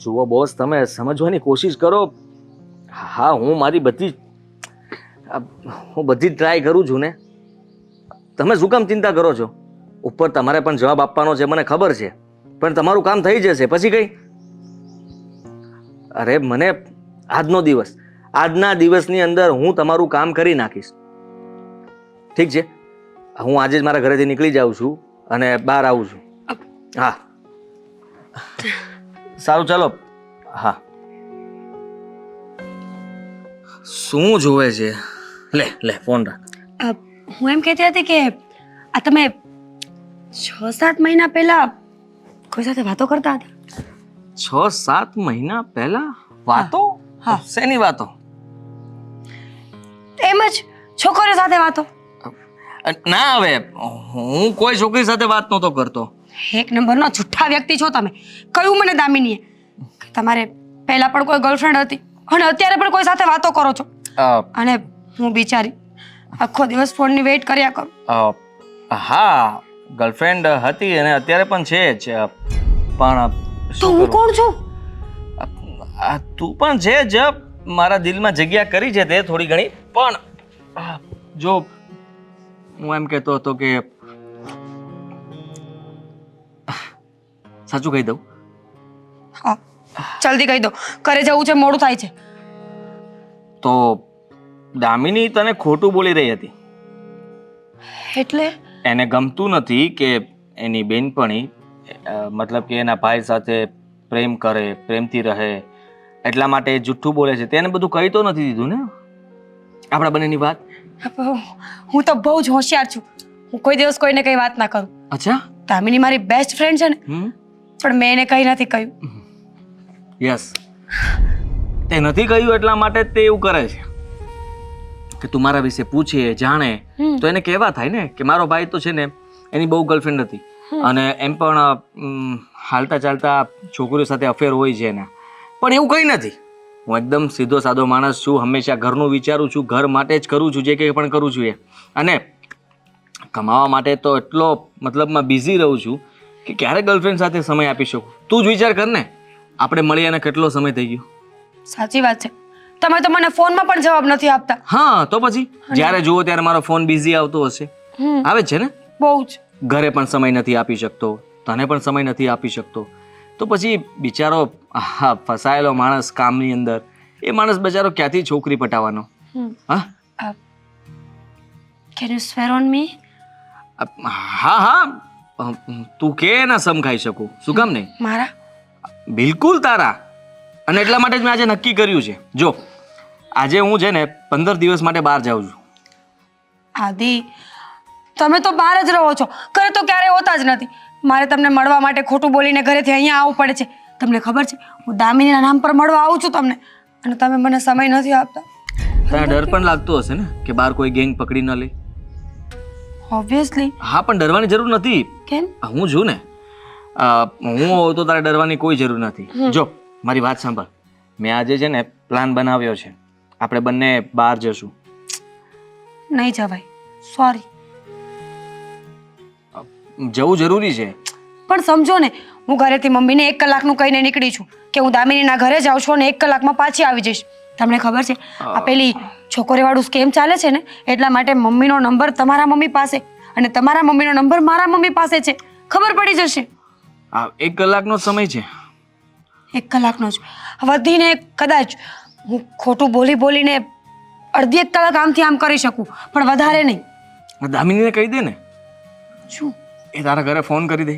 જુઓ બોસ, તમે સમજવાની કોશિશ કરો. હા, હું બધી જ ટ્રાય કરું છું ને. તમે શું કામ ચિંતા કરો છો? ઉપર તમારે પણ જવાબ આપવાનો છે, મને ખબર છે, પણ તમારું કામ થઈ જશે પછી કઈ. અરે મને આજના દિવસની અંદર હું તમારું કામ કરી નાખીશ. ઠીક છે, હું આજે જ મારા ઘરેથી નીકળી જાઉં છું અને બહાર આવું છું. હા, સારું, ચાલો. હા, શું જોવે છે? લે ફોન રાખ. હું એમ કહેતી હતી કે આ તમે 6-7 મહિના પહેલા કોઈ સાથે વાતો કરતા હતા? 6-7 મહિના પહેલા વાતો? હા. શેની વાતો? એમ જ છોકરીઓ સાથે વાતો. ના, હવે હું કોઈ છોકરી સાથે વાત નહોતો કરતો. એક નંબરનો જુઠ્ઠા વ્યક્તિ છો તમે. કયું મને દામિનીએ કે તમારે પહેલા પણ કોઈ ગર્લફ્રેન્ડ હતી અને અત્યારે પણ કોઈ સાથે વાતો કરો છો. અને હું બિચારી આખો દિવસ ફોનની વેઇટ કર્યા કરું. હા, ગર્લફ્રેન્ડ હતી અને અત્યારે પણ છે જ. પણ તો હું કોણ છું? તું પણ છે જ. મારા દિલમાં જગ્યા કરી છે તે થોડી ઘણી. પણ જો હું એમ કહેતો હતો કે સાચું કહી દઉં? હા, જલ્દી કહી દો, ઘરે જવું છે, મોડું થાય છે. તો દામિની તને ખોટું બોલી રહી હતી. એટલે એને ગમતું નથી કે એની બેનપણી મતલબ કે એના ભાઈ સાથે પ્રેમ કરે, પ્રેમથી રહે, એટલા માટે જુઠ્ઠું બોલે છે. તેને બધું કહી તો નથી દીધું ને આપણા બંનેની વાત? હું તો બહુ જ હોશિયાર છું. હું કોઈ દિવસ કોઈને કઈ વાત ના કરું. અચ્છા? દામિની મારી બેસ્ટ ફ્રેન્ડ છે ને, પણ મેં એને કઈ નથી કહ્યું. યસ, તે નથી કહ્યું એટલા માટે તે એવું કરે છે કે તું મારા વિશે પૂછે, જાણે તો એને કહેવા થાય ને કે મારો ભાઈ તો છે ને એની બહુ ગર્લફ્રેન્ડ હતી અને એમ પણ હાલતા ચાલતા છોકરીઓ સાથે અફેર હોય છે એના. પણ એવું કંઈ નથી. હું એકદમ સીધો સાદો માણસ છું. હંમેશા ઘરનું વિચારું છું, ઘર માટે જ કરું છું જે કંઈ પણ કરું છું એ. અને કમાવા માટે તો એટલો મતલબમાં બિઝી રહું છું કે ક્યારે ગર્લફ્રેન્ડ સાથે સમય આપી શકું. તું જ વિચાર કર ને, આપણે મળી અને કેટલો સમય થઈ ગયો. સાચી વાત છે. તમે તો મને ફોનમાં પણ જવાબ નથી આપતા. હા, તો પછી જ્યારે જુઓ ત્યારે મારો ફોન બિઝી આવતો હશે. આવે છે ને? બહુ જ. ઘરે પણ સમય નથી આપી શકતો, તને પણ સમય નથી આપી શકતો. તો પછી બિચારો ફસાયેલો માણસ કામની અંદર, એ માણસ બિચારો ક્યાંથી છોકરી પટાવવાનો? હા, can you square on me? હા, તું કે ના સમ ખાઈ શકું. શું કામ નહીં? મારા? બિલકુલ તારા. અને એટલા માટે જ મેં આજે નક્કી કર્યું છે. જો આજે હું છે ને 15 દિવસ માટે બહાર જાઉં છું. આદિ, તમે તો બહાર જ રહો છો, ઘરે તો ક્યારેય હોતા જ નથી. મારે તમને મળવા માટે ખોટું બોલીને ઘરેથી અહીંયા આવવું પડે છે. તમને ખબર છે, હું દામિનીના નામ પર મળવા આવું છું તમને, અને તમે મને સમય નથી આપતા. તને ડર પણ લાગતો હશે ને કે બહાર કોઈ ગેંગ પકડી ન લે? ઓબ્વિયસલી. હા, પણ ડરવાની જરૂર નથી. કેમ? હું છું ને, હું હોઉં તો તારે ડરવાની કોઈ જરૂર નથી. જો મારી વાત સાંભળ. મેં આજે છે ને પ્લાન બનાવ્યો છે. આપણે બંને બહાર જશું. નહીં જવાય, સોરી. જવું જરૂરી છે. પણ સમજો ને, હું ઘરેથી મમ્મીને 1 કલાકનું કહીને નીકળી છું કે હું દામિનીના ઘરે જાઉં છું અને 1 કલાકમાં પાછી આવી જઈશ. તમને ખબર છે, આ પેલી છોકરીવાળું સ્કેમ ચાલે છે ને, એટલા માટે મમ્મીનો નંબર તમારા મમ્મી પાસે અને તમારા મમ્મીનો નંબર મારા મમ્મી પાસે છે. ખબર પડી જશે. 1 કલાકનો સમય છે. 1 કલાકનો જ વધીને કદાચ હું ખોટું બોલીને અડધી 1 કલાક આમથી આમ કરી શકું, પણ વધારે નહીં. દામિનીને કહી દે ને. શું? એ તારા ઘરે ફોન કરી દે.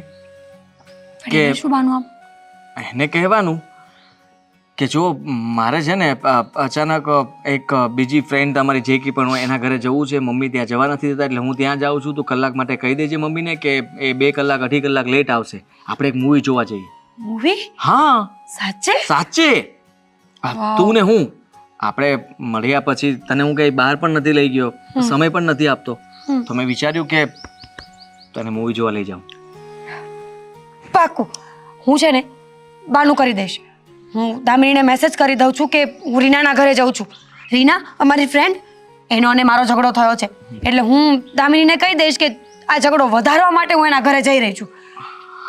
કે શું બાનું આમ? એને કહેવાનું કે જો મારે છે ને અચાનક એક બીજી ફ્રેન્ડ તમારી જે કી પણ હોય એના ઘરે જવું છે, મમ્મી ત્યાં જવા નથી દેતા, એટલે હું ત્યાં જાઉં છું. તો કલાક માટે કહી દેજે મમ્મીને કે એ 2 કલાક 2.5 કલાક લેટ આવશે. આપણે એક મૂવી જોવા જઈએ. મૂવી? હા, સાચે? સાચે. તું ને હું આપણે મળ્યા પછી તને હું કઈ બહાર પણ નથી લઈ ગયો, સમય પણ નથી આપતો, તો મેં વિચાર્યું કે તને મૂવી જોવા લઈ જાઉં. પાક્કું. હું છે ને બાનું કરી દઈશ. હું દામિનીને મેસેજ કરી દઉં છું કે હું રીનાના ઘરે જાઉં છું. રીના અમારી ફ્રેન્ડ, એનો અને મારો ઝઘડો થયો છે, એટલે હું દામિનીને કહી દઈશ કે આ ઝઘડો વધારવા માટે હું એના ઘરે જઈ રહી છું.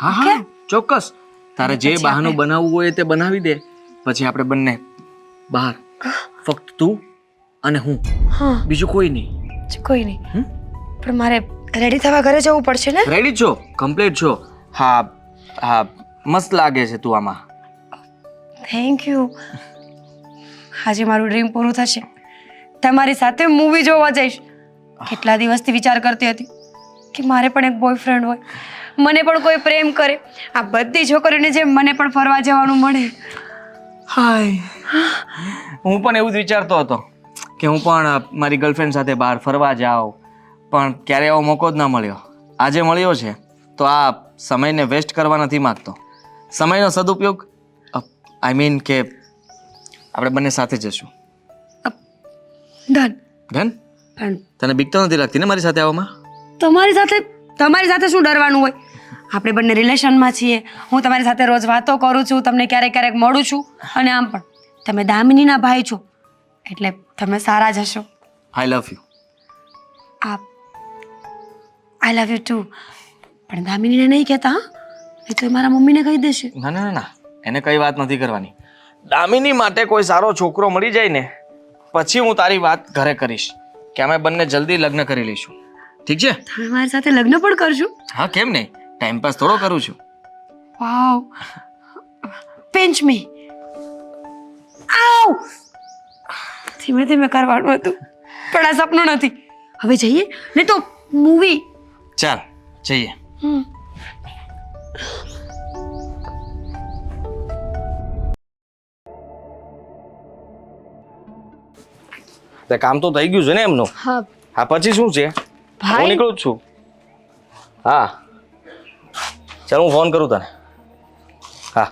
હા, ચોક્કસ. તારે જે બહાનું બનાવવું હોય તે બનાવી દે, પછી આપણે બંને બહાર, ફક્ત તું અને હું, હા બીજું કોઈ નહીં. કોઈ નહીં. પણ મારે રેડી થવા ઘરે જવું પડશે ને? રેડી છો? કમ્પ્લીટ છો? હા હા, મસ્ત લાગે છે તું આમાં. Thank you. આજે મારું ડ્રીમ પૂરું થશે. તમારી સાથે મૂવી જોવા જઈશ. કેટલા દિવસથી વિચાર કરતી હતી કે મારે પણ એક બોયફ્રેન્ડ હોય, મને પણ કોઈ પ્રેમ કરે. આ બધી છોકરીઓને જેમ મને પણ ફરવા જવાનું મળે. હાય, હું પણ એવું જ વિચારતો હતો કે હું પણ મારી ગર્લફ્રેન્ડ સાથે બહાર ફરવા જાઉં, પણ ક્યારે એવો મોકો જ ના મળ્યો. આજે મળ્યો છે તો આ સમયને વેસ્ટ કરવા નથી માંગતો. સમયનો સદુપયોગ, આઈ મીન કે આપણે બંને સાથે જશું. ડન. ડન? પણ તને બીક તો નથી લાગતી ને મારી સાથે આવવામાં? તમારી સાથે શું ડરવાનું હોય? આપણે બંને રિલેશનમાં છીએ. હું તમારી સાથે રોજ વાતો કરું છું, તમને ક્યારેક ક્યારેક મળું છું, અને આમ પણ તમે દામિનીના ભાઈ છો એટલે તમે સારા જ હશો. I love you. I love you too. પણ દામિનીને નહીં કહેતા, હા? એ તો એ મારા મમ્મીને કહી દેશે. ના ના ના, એને કઈ વાત નથી કરવાની. દામિની માટે કોઈ સારો છોકરો મળી જાય ને પછી હું તારી વાત ઘરે કરીશ કે અમે બંને જલ્દી લગ્ન કરી લઈશું. ઠીક છે? તમે મારી સાથે લગ્ન પણ કરશો? હા, કેમ નહીં? ટાઈમ પાસ થોડો કરું છું. વાવ. પિંચ મી. આવ. ધીમે ધીમે કરવાનું હતું, પણ આ સપનું નથી. હવે જઈએ ને તો મૂવી. ચાલ જઈએ. તે કામ તો થઈ ગયું છે ને એમનું? હા હા, પછી શું છે? હું નીકળું જ છું. હા ચાલ, હું ફોન કરું તને. હા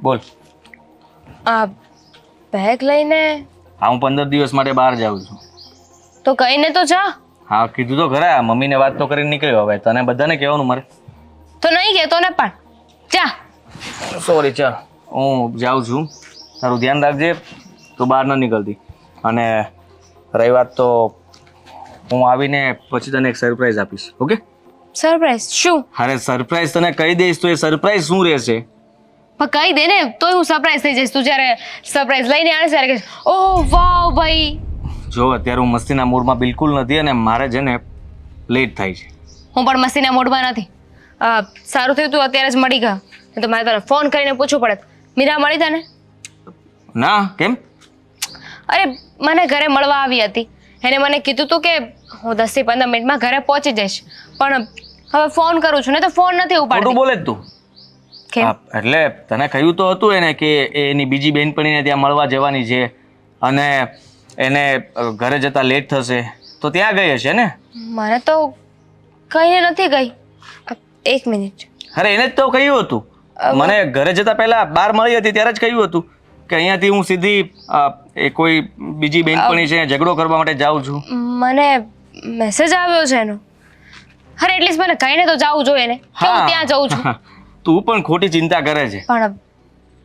બોલ. આ બેગ લઈને? હા, હું 15 દિવસ માટે બહાર જાઉં છું. તો કહીને તો જા. હા, કીધું તો ખરા. મમ્મીને વાત તો કરીને નીકળ્યો. હવે તને બધાને કહેવાનું મારે? તો નહીં કહેતો ને પણ જા. સોરી, ચાલ હું જાઉં છું. તારું ધ્યાન રાખજે, તું બહાર ન નીકળતી. અને રહી વાત તો હું આવીને પછી તને એક સરપ્રાઈઝ આપીશ. ઓકે? સરપ્રાઈઝ શું? અરે સરપ્રાઈઝ તને કહી દઈશ તો એ સરપ્રાઈઝ શું રહેશે? પણ કહી દે ને, તોય હું સરપ્રાઈઝ થઈ જઈશ. તું જ્યારે સરપ્રાઈઝ લઈને આવે ત્યારે કહીશ, ઓહ વાવ ભાઈ. જો અત્યારે હું મસ્તીના મૂડમાં બિલકુલ નથી અને મારે છે ને લેટ થાય છે. હું પણ મસ્તીના મૂડમાં નથી. સારું થયું તું અત્યારે જ મળી ગયો, તો મારે તને ફોન કરીને પૂછવું પડે. મીરા મળી તને? ના, કેમ? અરે મને ઘરે મળવા આવી હતી. એને મને કીધું તું કે હું 10 થી 15 મિનિટમાં ઘરે પહોંચી જઈશ, પણ હવે ફોન કરું છું ને તો ફોન નથી ખોટું ઉપાડતી. બોલે જ તું. કેમ? એટલે તને કહ્યું તો હતું એને કે એની બીજી બહેનપણીને ત્યાં મળવા જવાની છે અને એને ઘરે જતા લેટ થશે, તો ત્યાં ગઈ હશે ને? મને તો કહીને નથી ગઈ. એક મિનિટ. અરે એને જ તો કહ્યું હતું. મને ઘરે જતા પહેલા બહાર મળી હતી ત્યારે જ કહ્યું હતું કે અહીંયાથી હું સીધી એ કોઈ બીજી બહેનપણી છે ઝઘડો કરવા માટે જાઉં છું. મને મેસેજ આવ્યો છે એનો. અરે એટલીસ્ટ મને કહીને તો જાવું જોઈએ ને કે હું ત્યાં જઉં છું. તું પણ ખોટી ચિંતા કરે છે. પણ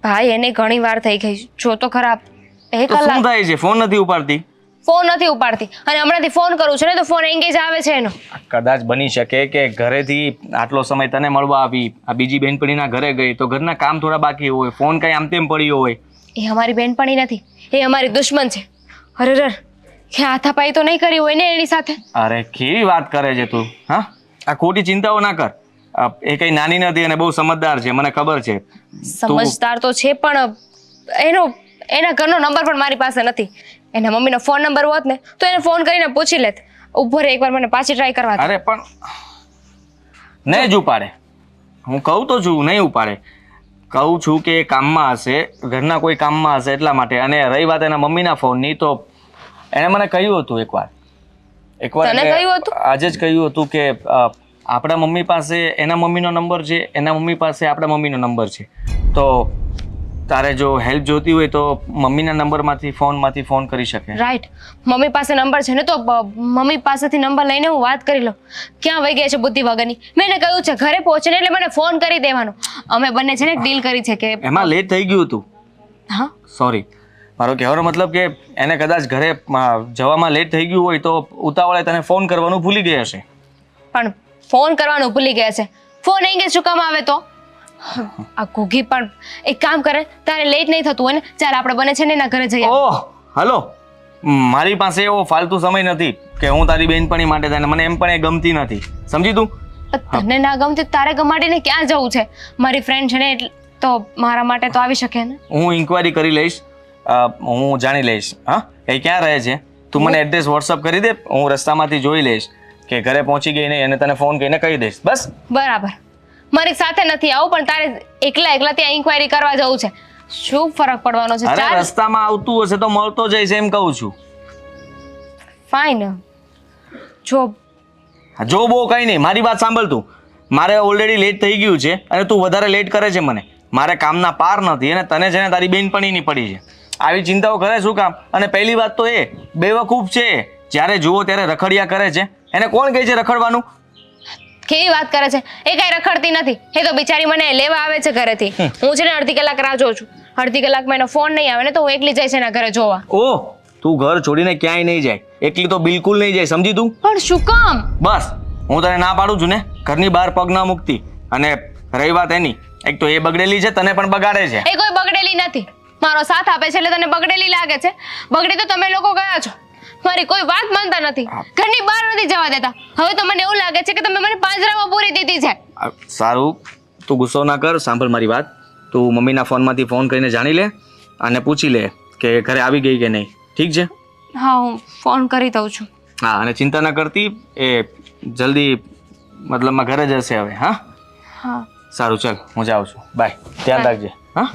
ભાઈ એને ઘણી વાર થઈ ગઈ. જો તો ખરાબ. એક તો શું કલાક થાય છે? ફોન નથી ઉપાડતી. ફોન નથી ઉપાડતી અને હમણાંથી ફોન કરું છું ને તો ફોન એંગેજ આવે છે એનો. કદાચ બની શકે કે ઘરેથી આટલો સમય તને મળવા આવી, આ બીજી બહેનપણીના ઘરે ગઈ તો ઘરના કામ થોડા બાકી હોય, ફોન કઈ આમ તેમ પડ્યો હોય. એ અમારી બેનપણી નથી, એ અમારી દુશ્મન છે. અરે કે હાથાપાઈ તો નહીં કરી હોય ને એની સાથે? અરે કેવી વાત કરે છે તું? હા, આ ખોટી ચિંતાઓ ના કર. એ કઈ નાની નથી અને બહુ સમજદાર છે, મને ખબર છે. સમજદાર તો છે પણ એના ઘરનો નંબર પણ મારી પાસે નથી. એના મમ્મીનો ફોન નંબર હોત ને તો એને ફોન કરીને પૂછી લેત. ઉભો રહે, એકવાર મને પાછી ટ્રાય કરવા દે. અરે પણ નહીં જ ઉપાડે. હું કહું તો છું, નહીં ઉપાડે. કહું છું કે એ કામમાં હશે, ઘરના કોઈ કામમાં હશે એટલા માટે. અને રહી વાત એના મમ્મીના ફોનની, તો એણે મને કહ્યું હતું એકવાર તને કહ્યું હતું? આજે જ કહ્યું હતું કે આપણા મમ્મી પાસે એના મમ્મીનો નંબર છે, એના મમ્મી પાસે આપણા મમ્મીનો નંબર છે, તો તારે જો હેલ્પ જોતી હોય તો મમ્મીના નંબરમાંથી ફોન કરી શકે. રાઈટ. મમ્મી પાસે નંબર છે ને તો મમ્મી પાસેથી નંબર લઈને હું વાત કરી લઉં. ક્યાં વહી ગયા છે બુદ્ધિ વગરની? મેં એને કહ્યું છે ઘરે પહોંચે ને એટલે મને ફોન કરી દેવાનો. અમે બંને છે ને ડીલ કરી છે કે એમાં લેટ થઈ ગયું હતું. હા સોરી, મારો કહેવાનો મતલબ કે એને કદાચ ઘરે જવામાં લેટ થઈ ગયું હોય તો ઉતાવળે તને ફોન કરવાનું ભૂલી ગયા હશે. પણ ફોન કરવાનું ભૂલી ગયા છે. ફોન એંગેજ શું કામ આવે તો આ ઘૂઘી પણ એક કામ કરે, તારે લેટ નહીં થતું હોય ને, ચાલ આપણે બને છે ને એના ઘરે જઈએ. ઓહ હલો, મારી પાસે એવો ફાલતુ સમય નથી કે હું તારી બેનપણી માટે થાય, મને એમ પણ એ ગમતી નથી, સમજી તું? તને ના ગમતી તારે ગમાડીને ક્યાં જવું છે? મારી ફ્રેન્ડ છે ને એટલે તો મારા માટે તો આવી શકે ને. હું ઇન્ક્વાયરી કરી લઈશ, હું જાણી લઈશ. હા, એ ક્યાં રહે છે તું મને એડ્રેસ વોટ્સઅપ કરી દે, હું રસ્તામાંથી જોઈ લઈશ કે ઘરે પહોંચી ગઈ નહીં અને તને ફોન કરીને કહી દઈશ. બસ બરાબર, મારી સાથે નથી આવું, પણ તારે એકલા ત્યાં ઇન્ક્વાયરી કરવા જવું છે. શું ફરક પડવાનો છે? અરે ચાલ રસ્તામાં આવતું હશે તો મળતો જઈશ એમ કહું છું. ફાઇન. જો જો બહુ કઈ નહીં, મારી વાત સાંભળ તું. મારે ઓલરેડી લેટ થઈ ગયું છે અને તું વધારે લેટ કરે છે મને. મારે કામના પાર નથી અને તને છે ને તારી બેનપણીની પડી છે. આવી ચિંતાઓ કરે શું કામ? અને પહેલી વાત તો એ બેવકૂફ છે, જ્યારે જુઓ ત્યારે રખડિયા કરે છે. એને કોણ કહે છે રખડવાનું? કેવી વાત કરે છે? એ કઈ રખડતી નથી, એ તો બિચારી મને લેવા આવે છે ઘરેથી. હું છે ને અડધી કલાક રાહ જોઉં છું. અડધી કલાકમાં એનો ફોન નહીં આવે ને તો હું એકલી જઈશ એના ઘરે જોવા. ઓહ, તું ઘર છોડીને ક્યાંય નહીં જાય, એકલી તો બિલકુલ નહીં જાય, સમજી તું? પણ શું કામ? બસ હું તને ના પાડું છું ને, ઘરની બહાર પગ ના મૂકતી. અને રહી વાત એની, એક તો એ બગડેલી છે, તને પણ બગાડે છે. એ કોઈ બગડેલી નથી, મારો સાથ આપે છે એટલે તને બગડેલી લાગે છે. બગડી તો તમે લોકો ગયા છો, મારી કોઈ વાત માનતા નથી, ઘરની બહાર નથી જવા દેતા. હવે તો મને એવું લાગે છે કે તમે મને પાંજરામાં પૂરી દીધી છે. સારું, તું ગુસ્સો ના કર, સાંભળ મારી વાત. તું મમ્મીના ફોનમાંથી ફોન કરીને જાણી લે અને પૂછી લે કે ઘરે આવી ગઈ કે નહીં, ઠીક છે? હા, હું ફોન કરી દઉં છું. હા, અને ચિંતા ના કરતી, એ જલ્દી મતલબમાં ઘરે જશે હવે. હા હા સારું, ચાલ હું જાઉં છું, બાય, ધ્યાન રાખજે. હા.